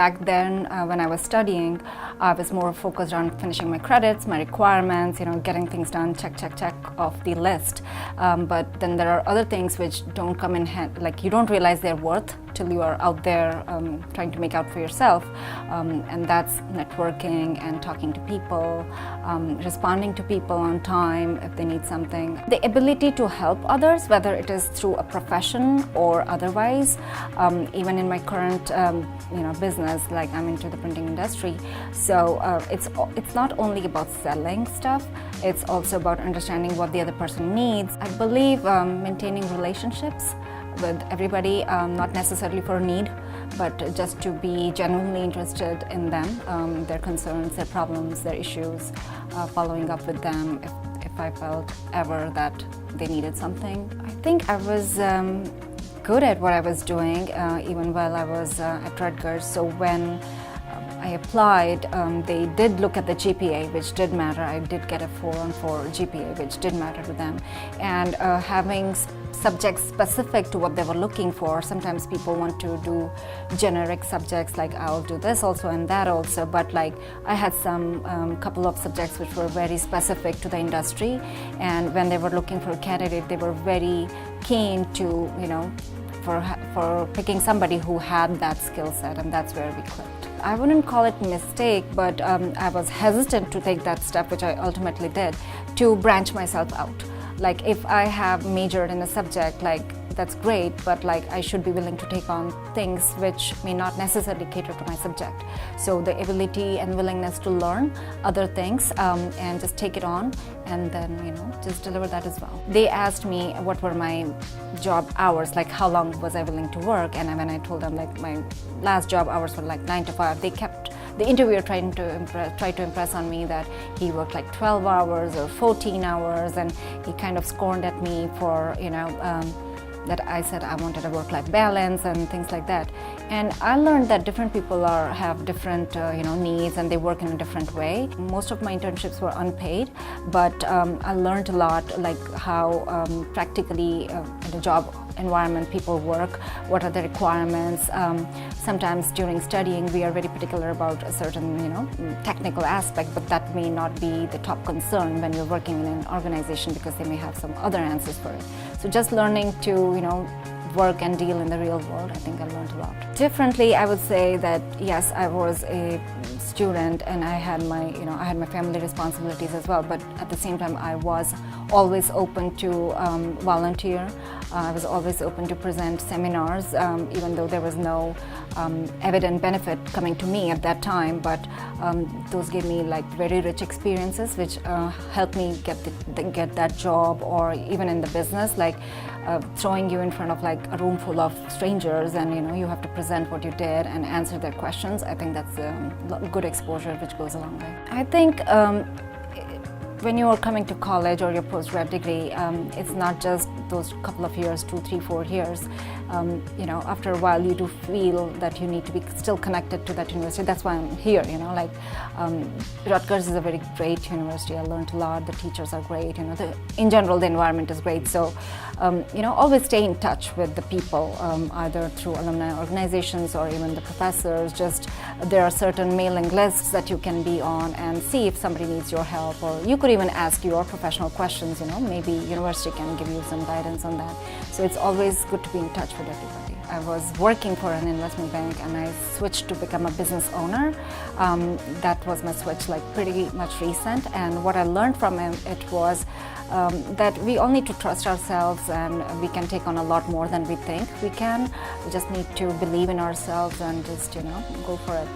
back then when I was studying, I was more focused on finishing my credits, my requirements, getting things done, check off the list. But then there are other things which don't come in hand, like you don't realize their worth till you are out there trying to make out for yourself. And that's networking and talking to people, responding to people on time if they need something. The ability to help others, whether it is through a profession or otherwise, even in my current business, like I'm into the printing industry. So it's not only about selling stuff, it's also about understanding what the other person needs. I believe maintaining relationships with everybody, not necessarily for a need, but just to be genuinely interested in them, their concerns, their problems, their issues, following up with them if I felt ever that they needed something. I think I was good at what I was doing even while I was at Rutgers. So when I applied, they did look at the GPA, which did matter. I did get a 4.4 GPA, which did matter to them. And having subjects specific to what they were looking for. Sometimes people want to do generic subjects like I'll do this also and that also, but like I had some couple of subjects which were very specific to the industry, and when they were looking for a candidate, they were very keen to, for picking somebody who had that skill set, and that's where we clicked. I wouldn't call it a mistake, but I was hesitant to take that step, which I ultimately did, to branch myself out. Like if I have majored in a subject, like that's great, but like I should be willing to take on things which may not necessarily cater to my subject. So the ability and willingness to learn other things and just take it on and then, just deliver that as well. They asked me what were my job hours, like how long was I willing to work, and when I told them like my last job hours were like 9 to 5, they kept the interviewer tried to impress on me that he worked like 12 hours or 14 hours, and he kind of scorned at me for, that I said I wanted a work-life balance and things like that. And I learned that different people have different needs, and they work in a different way. Most of my internships were unpaid, but I learned a lot, like how practically in a job environment people work, what are the requirements. Sometimes during studying we are very particular about a certain technical aspect, but that may not be the top concern when you're working in an organization, because they may have some other answers for it. So just learning to work and deal in the real world, I think I learned a lot. Differently, I would say that yes, I was a student and I had my family responsibilities as well, but at the same time I was always open to volunteer. I was always open to present seminars, even though there was no evident benefit coming to me at that time, but those gave me like very rich experiences which helped me get that job, or even in the business, like throwing you in front of like a room full of strangers, and you have to present what you did and answer their questions. I think that's a good exposure which goes a long way. I think when you are coming to college or your postgrad degree, it's not just those couple of years, 2, 3, 4 years. After a while you do feel that you need to be still connected to that university. That's why I'm here, Rutgers is a very great university. I learned a lot, the teachers are great, in general the environment is great. So, always stay in touch with the people, either through alumni organizations or even the professors. Just there are certain mailing lists that you can be on and see if somebody needs your help, or you could even ask your professional questions, maybe university can give you some guidance on that. So it's always good to be in touch with everybody. I was working for an investment bank and I switched to become a business owner. That was my switch, like pretty much recent, and what I learned from it was that we all need to trust ourselves, and we can take on a lot more than we think we can. We just need to believe in ourselves and just go for it.